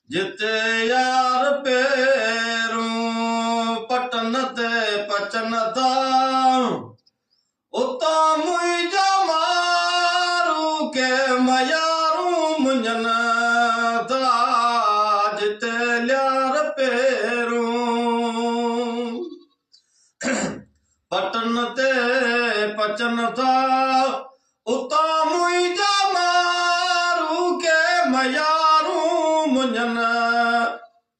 जिते यार पेरूं पटन ते पचन था उता मुंहिंजा मारू के मयारू मुंझन था जिते यार पेरूं पटन ते पचन था उता मुंहिंजा मारू के मयारू मुंझन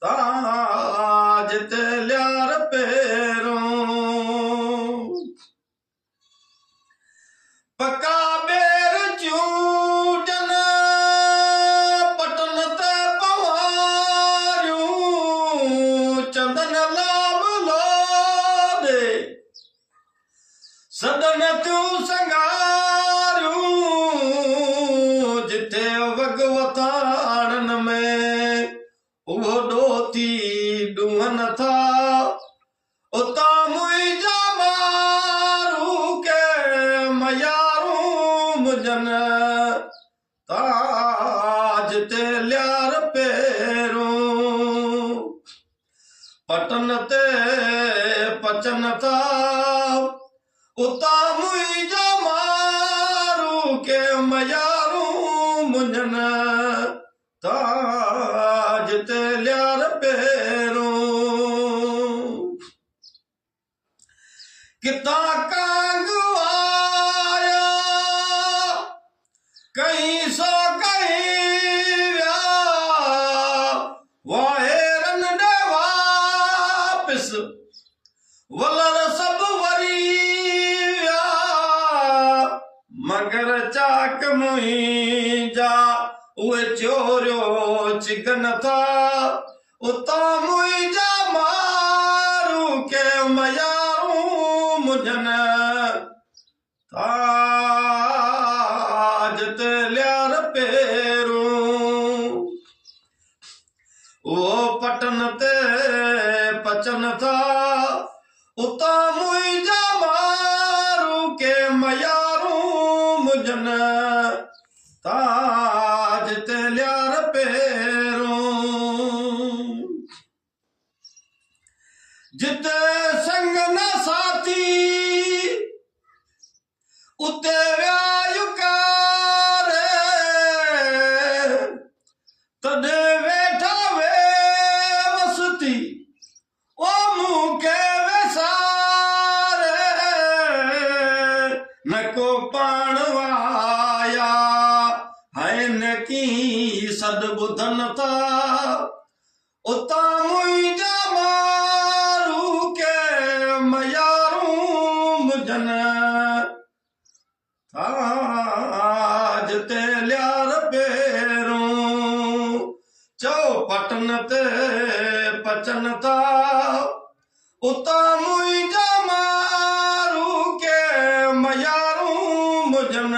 था जिते यार पेरूं पका बेर चूडन पटन ते पवारियूं चंदन लाभ लो दे सदन तूं संगारियूं जिथे वगवताड़न में उहो ॾोथी ॾूहन था उता मुंहिंजा मारू के मयारू मुंझन था जिते यार पेरूं पटन ते पचन था उता मुंहिंजा मारू के मयारू मुंझन था जिते यार पेरूं कितां कांग आया कहीं सो कहीं व्या वाहेरन ॾे वापिस वलर सभु वरी व्या मगर चाक मुंहिंजा उहे चोरियो चिगन था उता मुंहिंजा मारू के मयारू मुंझन था जिते यार पेरूं वो पटन ते पचन था उता मुंहिंजा मारू के मयारू मुंझन था जिते यार पेरूं जिते संग न साथी उते व्यायुकारे तॾे वेठा वे वसती ओ मुंह के वेसारे न को पाण वाया है न की सद ॿुधन था उता मुंहिंजा मारू के मयारू मुंझन था जिते यार पेरूं चओ पटन ते पचन था उता मुंहिंजा मारू के मयारू मुंझन